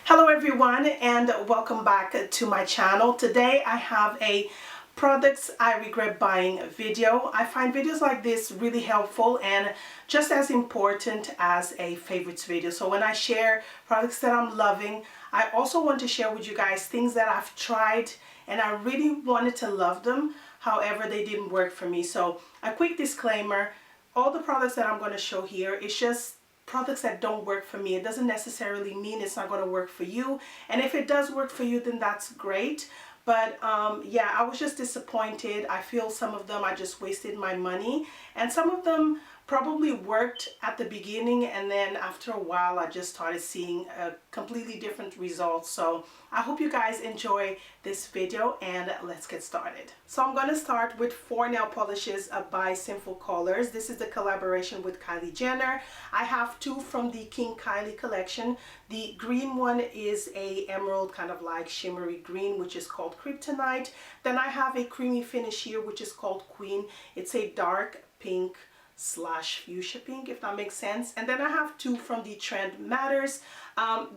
Hello everyone and welcome back to my channel. Today I have a products I regret buying video. I find videos like this really helpful and just as important as a favorites video. So when I share products that I'm loving, I also want to share with you guys things that I've tried and I really wanted to love them. However, they didn't work for me. So a quick disclaimer, all the products that I'm going to show here is just products that don't work for me. It doesn't necessarily mean it's not going to work for you, and if it does work for you, then that's great. But yeah, I was just disappointed. I feel some of them I just wasted my money, and some of them probably worked at the beginning, and then after a while I just started seeing a completely different results. So I hope you guys enjoy this video and let's get started. So I'm going to start with 4 nail polishes by Sinful Colors. This is the collaboration with Kylie Jenner. I have 2 from the King Kylie collection. The green one is a emerald kind of like shimmery green, which is called Kriptonite. Then I have a creamy finish here, which is called Kween. It's a dark pink / fuchsia pink, if that makes sense. And then I have 2 from the Trend Matters.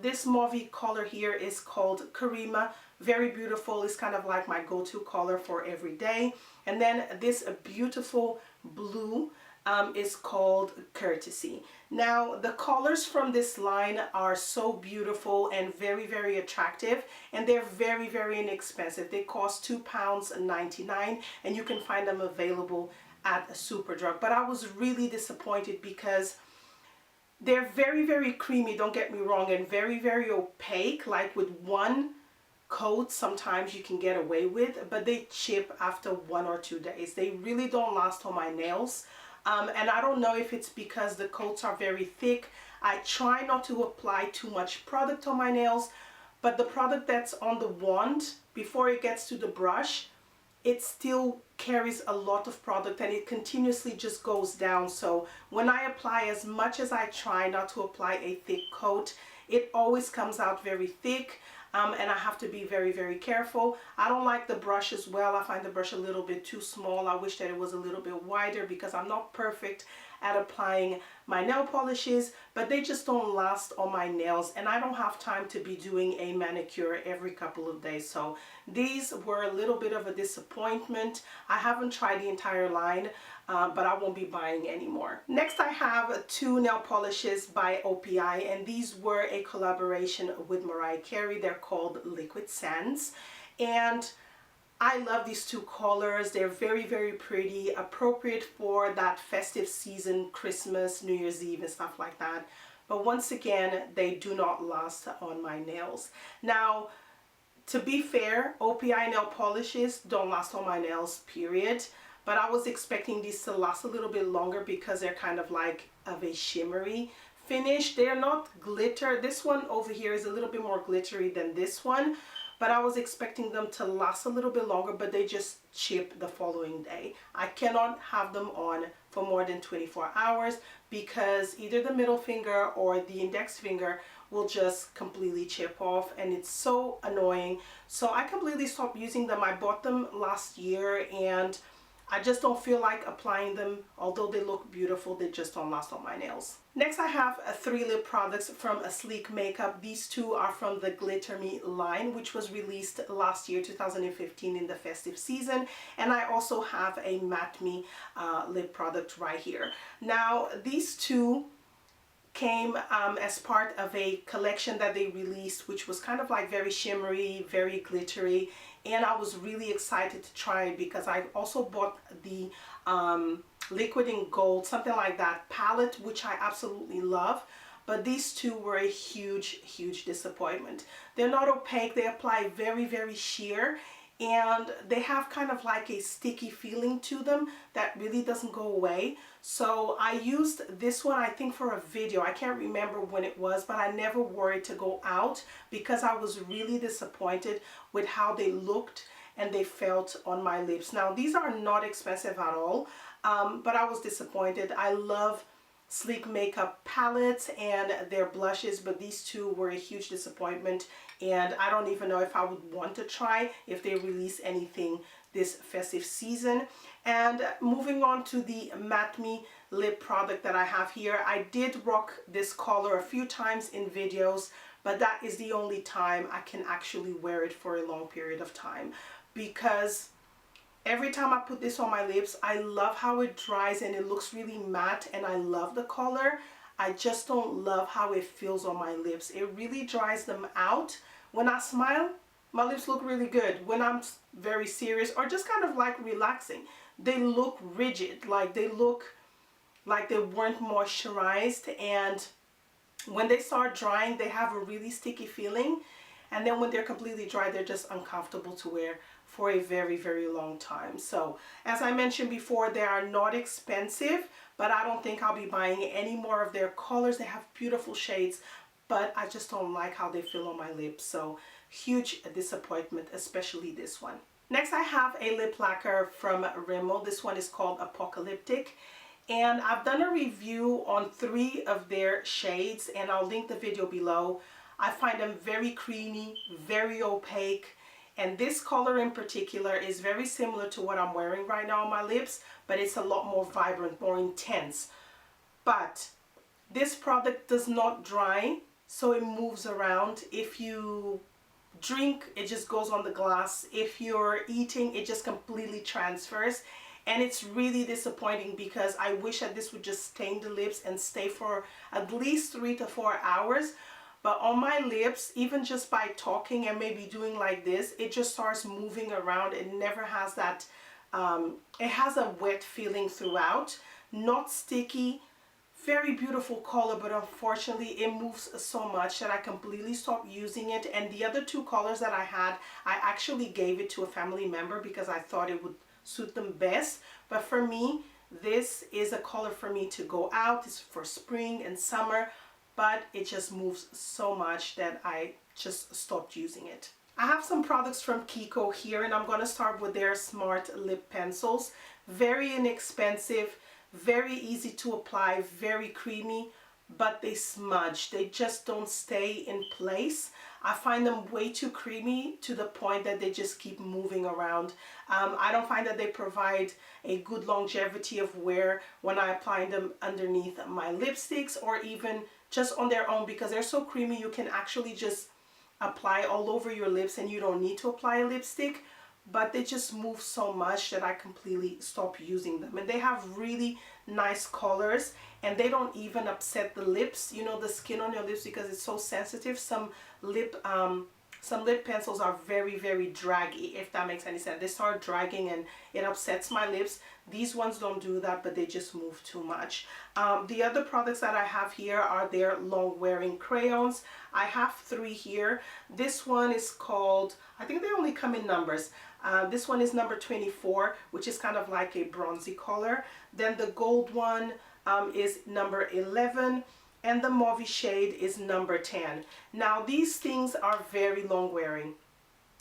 This mauve color here is called Karima. Very beautiful. It's kind of like my go-to color for every day. And then this beautiful blue is called Kurtsey. Now the colors from this line are so beautiful and very attractive, and they're very inexpensive. They cost £2.99 and you can find them available at Superdrug. But I was really disappointed because they're very creamy, don't get me wrong, and very opaque. Like with one coat sometimes you can get away with, but they chip after 1 or 2 days. They really don't last on my nails. And I don't know if it's because the coats are very thick. I try not to apply too much product on my nails, but the product that's on the wand before it gets to the brush, it still carries a lot of product and it continuously just goes down. So when I apply, as much as I try not to apply a thick coat, it always comes out very thick. And I have to be very careful. I don't like the brush as well. I find the brush a little bit too small. I wish that it was a little bit wider because I'm not perfect at applying my nail polishes, but they just don't last on my nails, and I don't have time to be doing a manicure every couple of days. So these were a little bit of a disappointment. I haven't tried the entire line, but I won't be buying anymore. Next I have 2 nail polishes by OPI, and these were a collaboration with Mariah Carey. They're called Liquid Sands, and I love these 2 colors. They're very pretty, appropriate for that festive season, Christmas, New Year's Eve and stuff like that. But once again, they do not last on my nails. Now, to be fair, OPI nail polishes don't last on my nails, period. But I was expecting these to last a little bit longer because they're kind of like of a shimmery finish. They're not glitter. This one over here is a little bit more glittery than this one. But I was expecting them to last a little bit longer, but they just chip the following day. I cannot have them on for more than 24 hours because either the middle finger or the index finger will just completely chip off, and it's so annoying. So I completely stopped using them. I bought them last year and I just don't feel like applying them. Although they look beautiful, they just don't last on my nails. Next I have 3 lip products from SleekMakeup. These 2 are from the Glitter Me line, which was released last year, 2015, in the festive season. And I also have a Matte Me lip product right here. Now these 2 came as part of a collection that they released, which was kind of like very shimmery, very glittery, and I was really excited to try it because I also bought the Liquid in Gold, something like that, palette, which I absolutely love. But these 2 were a huge disappointment. They're not opaque. They apply very sheer, and they have kind of like a sticky feeling to them that really doesn't go away. So I used this one, I think, for a video. I can't remember when it was, but I never wore it to go out because I was really disappointed with how they looked and they felt on my lips. Now these are not expensive at all, but I was disappointed. I love SleekMakeup palettes and their blushes, but these 2 were a huge disappointment, and I don't even know if I would want to try if they release anything this festive season. And moving on to the Matte Me lip product that I have here. I did rock this color a few times in videos but that is the only time I can actually wear it for a long period of time, because every time I put this on my lips, I love how it dries and it looks really matte, and I love the color. I just don't love how it feels on my lips. It really dries them out. When I smile, my lips look really good. When I'm very serious or just kind of like relaxing, they look rigid, like they look like they weren't moisturized, and when they start drying, they have a really sticky feeling, and then when they're completely dry, they're just uncomfortable to wear for a very, very long time. So as I mentioned before, they are not expensive, but I don't think I'll be buying any more of their colors. They have beautiful shades, but I just don't like how they feel on my lips. So huge disappointment, especially this one. Next, I have a lip lacquer from Rimmel. This one is called Apocalyptic, and I've done a review on 3 of their shades, and I'll link the video below. I find them very creamy, very opaque, and this color in particular is very similar to what I'm wearing right now on my lips, but it's a lot more vibrant, more intense. But this product does not dry, so it moves around. If you drink, it just goes on the glass. If you're eating, it just completely transfers. And it's really disappointing, because I wish that this would just stain the lips and stay for at least 3 to 4 hours. But on my lips, even just by talking and maybe doing like this, it just starts moving around. It never has that, it has a wet feeling throughout, not sticky. Very beautiful color, but unfortunately it moves so much that I completely stopped using it. And the other 2 colors that I had, I actually gave it to a family member because I thought it would suit them best. But for me, this is a color for me to go out. It's for spring and summer, but it just moves so much that I just stopped using it. I have some products from Kiko here, and I'm going to start with their Smart Lip Pencils. Very inexpensive, very easy to apply, very creamy, but they smudge. They just don't stay in place. I find them way too creamy to the point that they just keep moving around. I don't find that they provide a good longevity of wear when I apply them underneath my lipsticks, or even just on their own, because they're so creamy you can actually just apply all over your lips and you don't need to apply a lipstick. But they just move so much that I completely stopped using them. And they have really nice colors, and they don't even upset the lips, you know, the skin on your lips, because it's so sensitive. Some lip pencils are very, very draggy, if that makes any sense. They start dragging and it upsets my lips. These ones don't do that, but they just move too much. The other products that I have here are their long wearing crayons. I have 3 here. This one is called, I think they only come in numbers. This one is number 24, which is kind of like a bronzy color. Then the gold one is number 11. And the mauve shade is number 10. Now these things are very long wearing,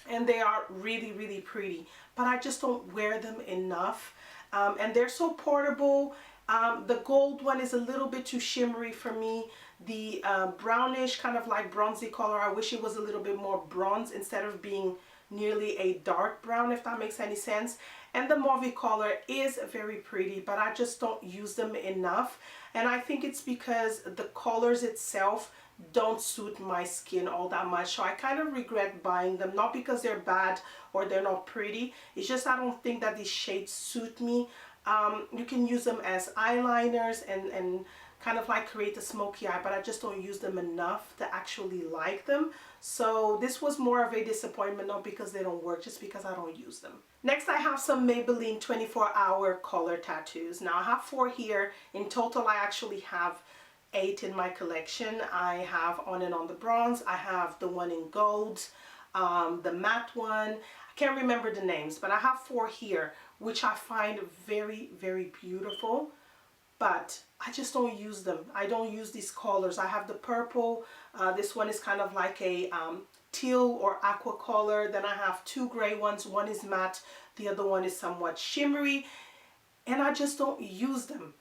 and they are really, really pretty, but I just don't wear them enough. And they're so portable. The gold one is a little bit too shimmery for me. The brownish, kind of like bronzy color, I wish it was a little bit more bronze instead of being nearly a dark brown, if that makes any sense. And the mauve color is very pretty, but I just don't use them enough. And I think it's because the colors itself don't suit my skin all that much. So I kind of regret buying them, not because they're bad or they're not pretty. It's just I don't think that these shades suit me. You can use them as eyeliners and kind of like create a smoky eye, but I just don't use them enough to actually like them. So this was more of a disappointment, not because they don't work, just because I don't use them. Next, I have some Maybelline 24-hour color tattoos. Now I have 4 here. In total, I actually have 8 in my collection. I have On and On the bronze. I have the one in gold, the matte one. I can't remember the names, but I have 4 here, which I find very, very beautiful. But I just don't use them. I don't use these colors. I have the purple. This one is kind of like a teal or aqua color. Then I have 2 gray ones. One is matte. The other one is somewhat shimmery. And I just don't use them.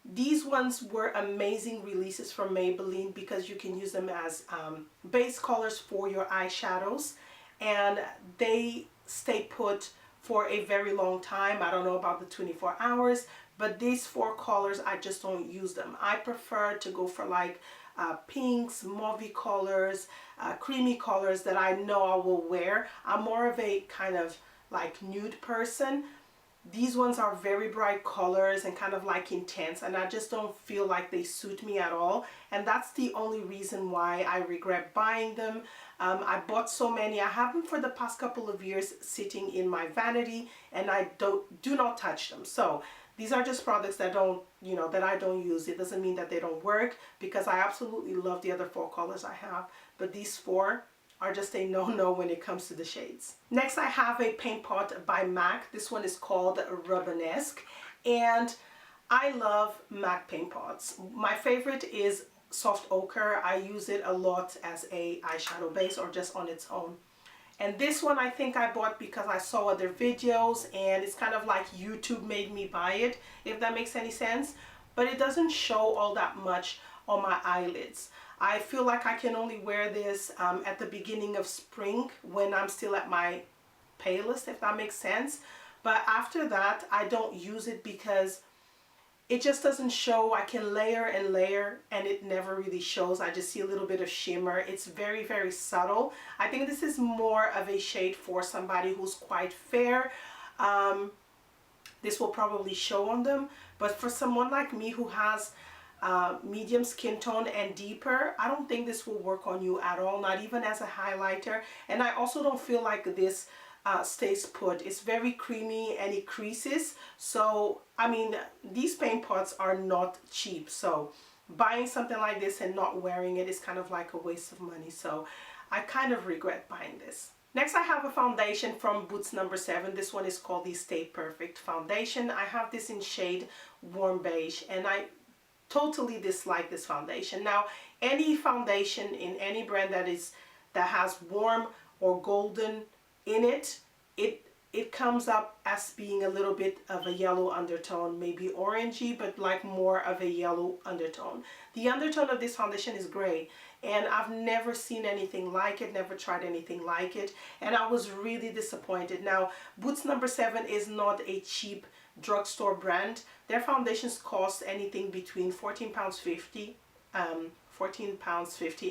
These ones were amazing releases from Maybelline because you can use them as base colors for your eyeshadows. And they stay put for a very long time. I don't know about the 24 hours, but these 4 colors, I just don't use them. I prefer to go for like pinks, mauvey colors, creamy colors that I know I will wear. I'm more of a kind of like nude person. These ones are very bright colors and kind of like intense, and I just don't feel like they suit me at all, and that's the only reason why I regret buying them. I bought so many. I have them for the past couple of years sitting in my vanity, and I do not touch them. So these are just products that don't, you know, that I don't use. It doesn't mean that they don't work, because I absolutely love the other 4 colors I have, but these 4 are just a no-no when it comes to the shades. Next, I have a paint pot by MAC. This one is called Rubeneske, and I love MAC paint pots. My favorite is soft ochre. I use it a lot as a eyeshadow base or just on its own. And this one I think I bought because I saw other videos, and it's kind of like YouTube made me buy it, if that makes any sense. But it doesn't show all that much on my eyelids. I feel like I can only wear this at the beginning of spring when I'm still at my palest, if that makes sense. But after that, I don't use it because it just doesn't show. I can layer and layer and it never really shows. I just see a little bit of shimmer. It's very, very subtle. I think this is more of a shade for somebody who's quite fair. This will probably show on them, but for someone like me who has medium skin tone and deeper, I don't think this will work on you at all, not even as a highlighter. And I also don't feel like this stays put. It's very creamy and it creases. So I mean, these paint pots are not cheap, so buying something like this and not wearing it is kind of like a waste of money. So I kind of regret buying this. Next, I have a foundation from Boots No7. This one is called the Stay Perfect foundation. I have this in shade Warm Beige, and I totally dislike this foundation. Now, any foundation in any brand that has warm or golden in it, it comes up as being a little bit of a yellow undertone, maybe orangey, but like more of a yellow undertone. The undertone of this foundation is gray, and I've never seen anything like it, never tried anything like it, and I was really disappointed. Now, Boots No7 is not a cheap drugstore brand. Their foundations cost anything between £14.50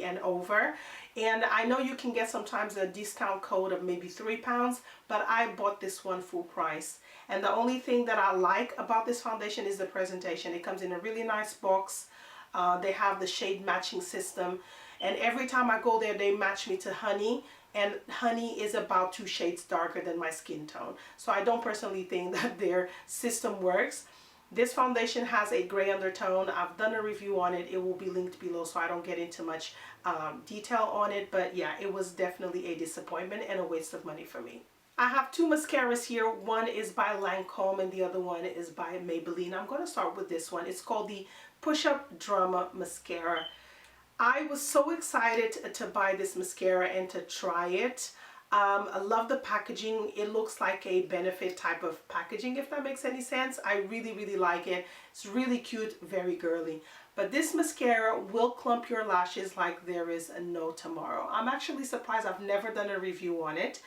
and over, and I know you can get sometimes a discount code of maybe £3, but I bought this one full price. And the only thing that I like about this foundation is the presentation. It comes in a really nice box. They have the shade matching system, and every time I go there they match me to Honey, and Honey is about 2 shades darker than my skin tone. So I don't personally think that their system works. This foundation has a gray undertone. I've done a review on it. It will be linked below, so I don't get into much detail on it. But yeah, it was definitely a disappointment and a waste of money for me. I have 2 mascaras here. One is by Lancome and the other one is by Maybelline. I'm going to start with this one. It's called the Push Up Drama Mascara. I was so excited to buy this mascara and to try it. I love the packaging. It looks like a Benefit type of packaging, if that makes any sense. I really, really like it. It's really cute, very girly. But this mascara will clump your lashes like there is no tomorrow. I'm actually surprised. I've never done a review on it.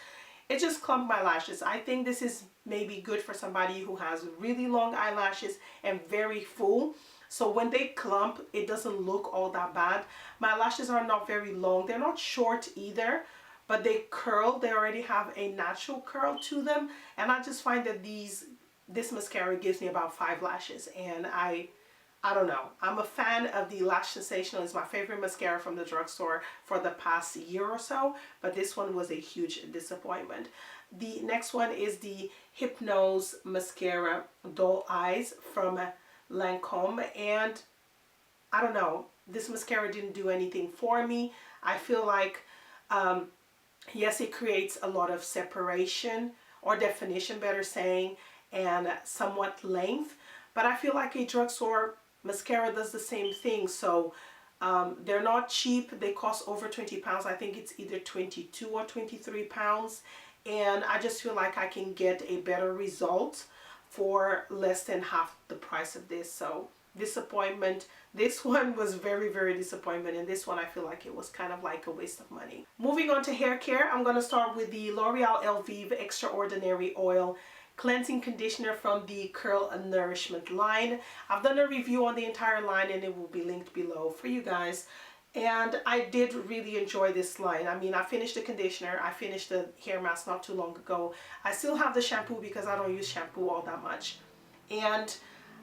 It just clumped my lashes. I think this is maybe good for somebody who has really long eyelashes and very full. So when they clump, it doesn't look all that bad. My lashes are not very long. They're not short either, but they curl. They already have a natural curl to them. And I just find that this mascara gives me about 5 lashes. And I don't know. I'm a fan of the Lash Sensational. It's my favorite mascara from the drugstore for the past year or so. But this one was a huge disappointment. The next one is the Hypnose Mascara Doll Eyes from Lancome, and I don't know, this mascara didn't do anything for me. I feel like yes, it creates a lot of separation or definition, better saying, and somewhat length, but I feel like a drugstore mascara does the same thing. So they're not cheap. They cost over £20. I think it's either 22 or 23 pounds, and I just feel like I can get a better result for less than half the price of this. So disappointment. This one was very, very disappointment, and this one I feel like it was kind of like a waste of money. Moving on to hair care, I'm going to start with the L'Oreal Elvive Extraordinary Oil Cleansing Conditioner from the Curl and Nourishment line. I've done a review on the entire line and it will be linked below for you guys. And I did really enjoy this line. I mean, I finished the conditioner, I finished the hair mask not too long ago. I still have the shampoo because I don't use shampoo all that much. And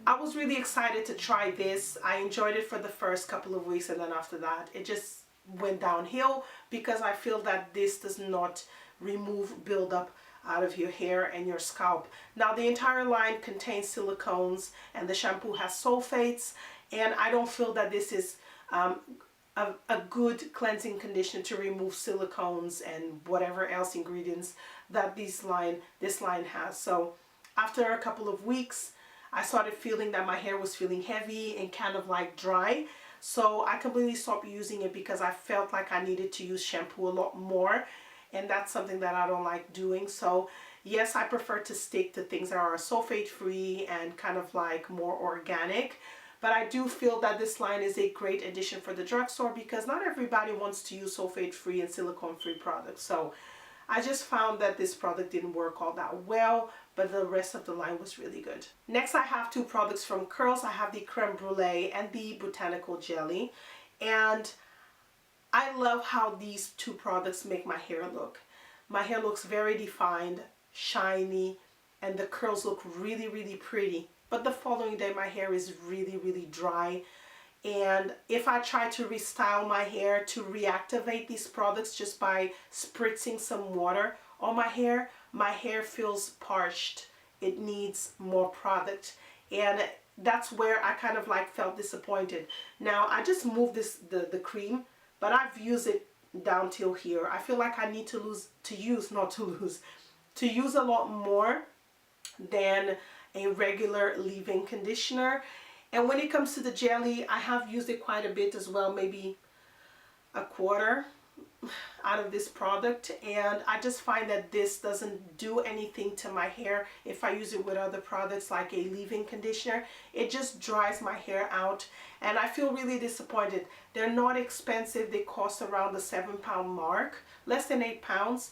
I was really excited to try this. I enjoyed it for the first couple of weeks, and then after that it just went downhill because I feel that this does not remove buildup out of your hair and your scalp. Now the entire line contains silicones and the shampoo has sulfates, and I don't feel that this is a good cleansing conditioner to remove silicones and whatever else ingredients that this line has. So after a couple of weeks, I started feeling that my hair was feeling heavy and kind of like dry. So I completely stopped using it because I felt like I needed to use shampoo a lot more. And that's something that I don't like doing. So yes, I prefer to stick to things that are sulfate free and kind of like more organic. But I do feel that this line is a great addition for the drugstore because not everybody wants to use sulfate free and silicone free products. So I just found that this product didn't work all that well, but the rest of the line was really good. Next, I have two products from Curls. I have the Creme Brulee and the Botanical Jelly. And I love how these two products make my hair look. My hair looks very defined, shiny, and the curls look really, really pretty. But the following day, my hair is really, really dry. And if I try to restyle my hair to reactivate these products just by spritzing some water on my hair feels parched. It needs more product. And that's where I kind of like felt disappointed. Now, I just moved the cream, but I've used it down till here. I feel like I need to use a lot more than a regular leave-in conditioner. And when it comes to the jelly, I have used it quite a bit as well, maybe a quarter out of this product, and I just find that this doesn't do anything to my hair. If I use it with other products like a leave-in conditioner, it just dries my hair out, and I feel really disappointed. They're not expensive. They cost around the £7 mark, less than £8,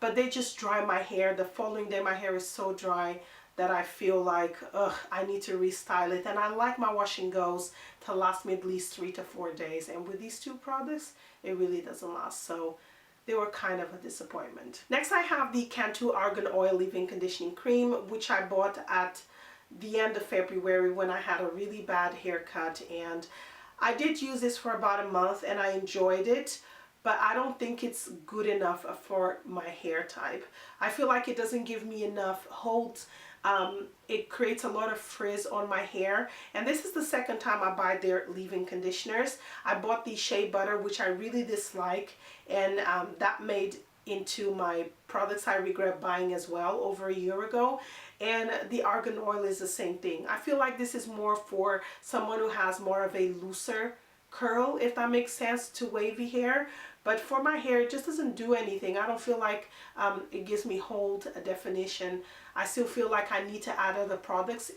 but they just dry my hair. The following day my hair is so dry that I feel like I need to restyle it. And I like my wash and goes to last me at least 3 to 4 days, and with these two products it really doesn't last. So they were kind of a disappointment. Next, I have the Cantu Argan Oil Leave-in Conditioning Cream, which I bought at the end of February when I had a really bad haircut, and I did use this for about a month and I enjoyed it, but I don't think it's good enough for my hair type. I feel like it doesn't give me enough hold. It creates a lot of frizz on my hair, and this is the second time I buy their leave-in conditioners. I bought the Shea Butter, which I really dislike, and that made into my products I regret buying as well over a year ago. And the argan oil is the same thing. I feel like this is more for someone who has more of a looser curl, if that makes sense, to wavy hair. But for my hair, it just doesn't do anything. I don't feel like it gives me hold, a definition. I still feel like I need to add other products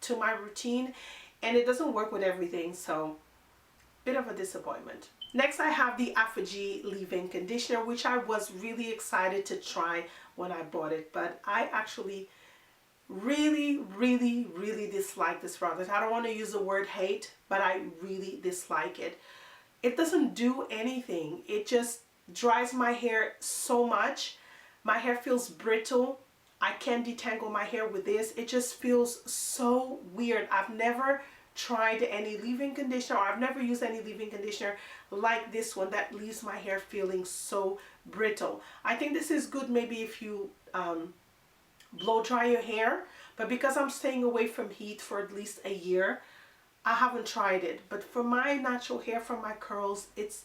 to my routine, and it doesn't work with everything, so bit of a disappointment. Next, I have the Aphogee Leave-in Conditioner, which I was really excited to try when I bought it, but I actually really dislike this product. I don't want to use the word hate, but I really dislike it. It doesn't do anything. It just dries my hair so much. My hair feels brittle. I can't detangle my hair with this. It just feels so weird. I've never tried any leave-in conditioner, or I've never used any leave-in conditioner like this one that leaves my hair feeling so brittle. I think this is good maybe if you blow dry your hair, but because I'm staying away from heat for at least a year, I haven't tried it. But for my natural hair, for my curls, it's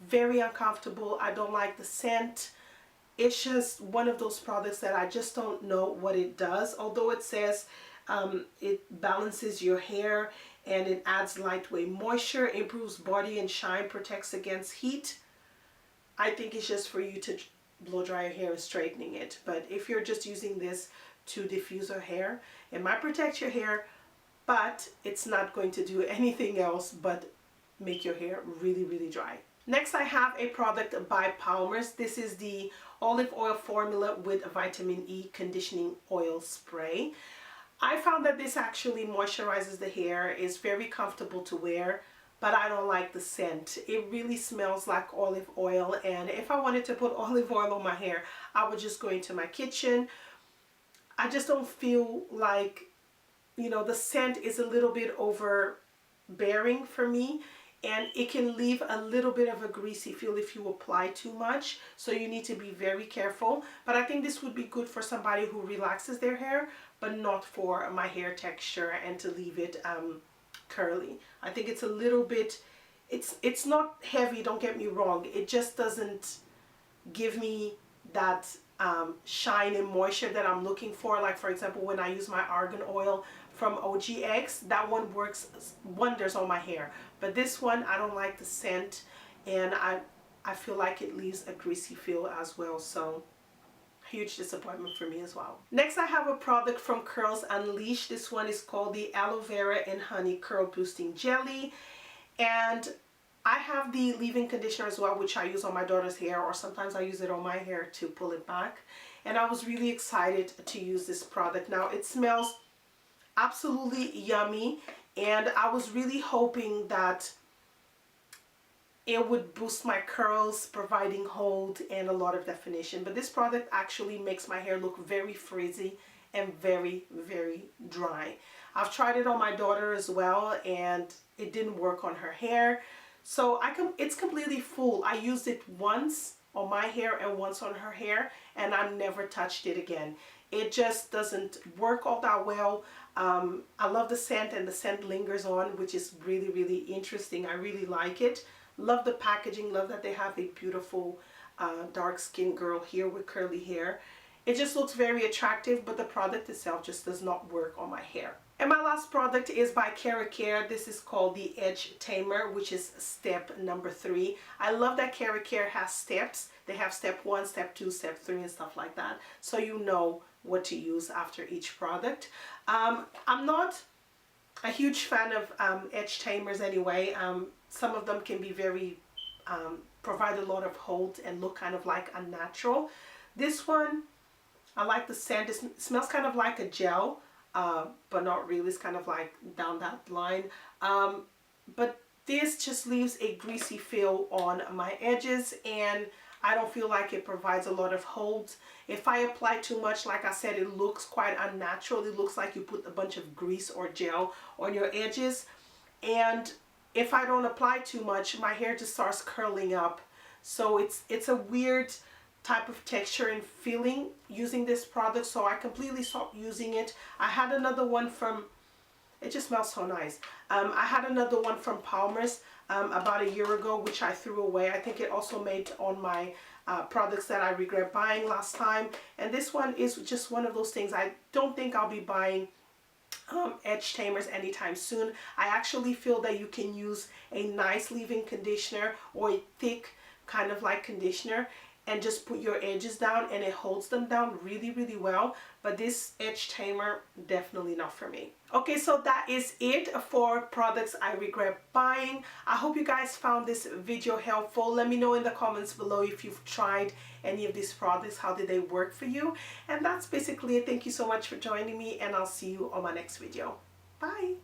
very uncomfortable. I don't like the scent. It's just one of those products that I just don't know what it does. Although it says it balances your hair and it adds lightweight moisture, improves body and shine, protects against heat. I think it's just for you to blow dry your hair and straightening it. But if you're just using this to diffuse your hair, it might protect your hair, but it's not going to do anything else but make your hair really dry. Next, I have a product by Palmer's. This is the olive oil formula with vitamin E conditioning oil spray. I found that this actually moisturizes the hair, is very comfortable to wear. but I don't like the scent. It really smells like olive oil, and if I wanted to put olive oil on my hair, I would just go into my kitchen. I just don't feel like, you know, the scent is a little bit overbearing for me, and it can leave a little bit of a greasy feel if you apply too much, so you need to be very careful. But I think this would be good for somebody who relaxes their hair, but not for my hair texture and to leave it curly. I think it's a little bit, it's not heavy, don't get me wrong, it just doesn't give me that shine and moisture that I'm looking for. Like for example, when I use my argan oil from OGX, that one works wonders on my hair, but this one I don't like the scent, and I feel like it leaves a greasy feel as well, so huge disappointment for me as well. Next, I have a product from Curls Unleashed. This one is called the Aloe Vera and Honey Curl Boosting Jelly, and I have the leave-in conditioner as well, which I use on my daughter's hair, or sometimes I use it on my hair to pull it back. And I was really excited to use this product. Now it smells absolutely yummy, and I was really hoping that it would boost my curls, providing hold and a lot of definition. But this product actually makes my hair look very frizzy and very, very dry. I've tried it on my daughter as well, and it didn't work on her hair. So it's completely full. I used it once on my hair and once on her hair, and I never touched it again. It just doesn't work all that well. I love the scent, and the scent lingers on, which is really, really interesting. I really like it. Love the packaging. Love that they have a beautiful dark skinned girl here with curly hair. It just looks very attractive, but the product itself just does not work on my hair. And my last product is by Carey. This is called the Edge Tamer, which is step number 3. I love that Carey has steps. They have step 1, step 2, step 3, and stuff like that, so you know what to use after each product. I'm not a huge fan of edge tamers anyway. Some of them can be very provide a lot of hold and look kind of like unnatural. This one, I like the scent. It smells kind of like a gel, but not really. It's kind of like down that line. But this just leaves a greasy feel on my edges, and I don't feel like it provides a lot of hold. If I apply too much, like I said, it looks quite unnatural. It looks like you put a bunch of grease or gel on your edges. And if I don't apply too much, my hair just starts curling up. So it's a weird type of texture and feeling using this product, so I completely stopped using it. I had another one from, it just smells so nice. I had another one from Palmer's about a year ago, which I threw away. I think it also made on my products that I regret buying last time. And this one is just one of those things. I don't think I'll be buying edge tamers anytime soon. I actually feel that you can use a nice leave-in conditioner or a thick kind of like conditioner and just put your edges down, and it holds them down really, really well. But this edge tamer, definitely not for me. Okay, so that is it for products I regret buying. I hope you guys found this video helpful. Let me know in the comments below if you've tried any of these products. How did they work for you? And that's basically it. Thank you so much for joining me, and I'll see you on my next video. Bye.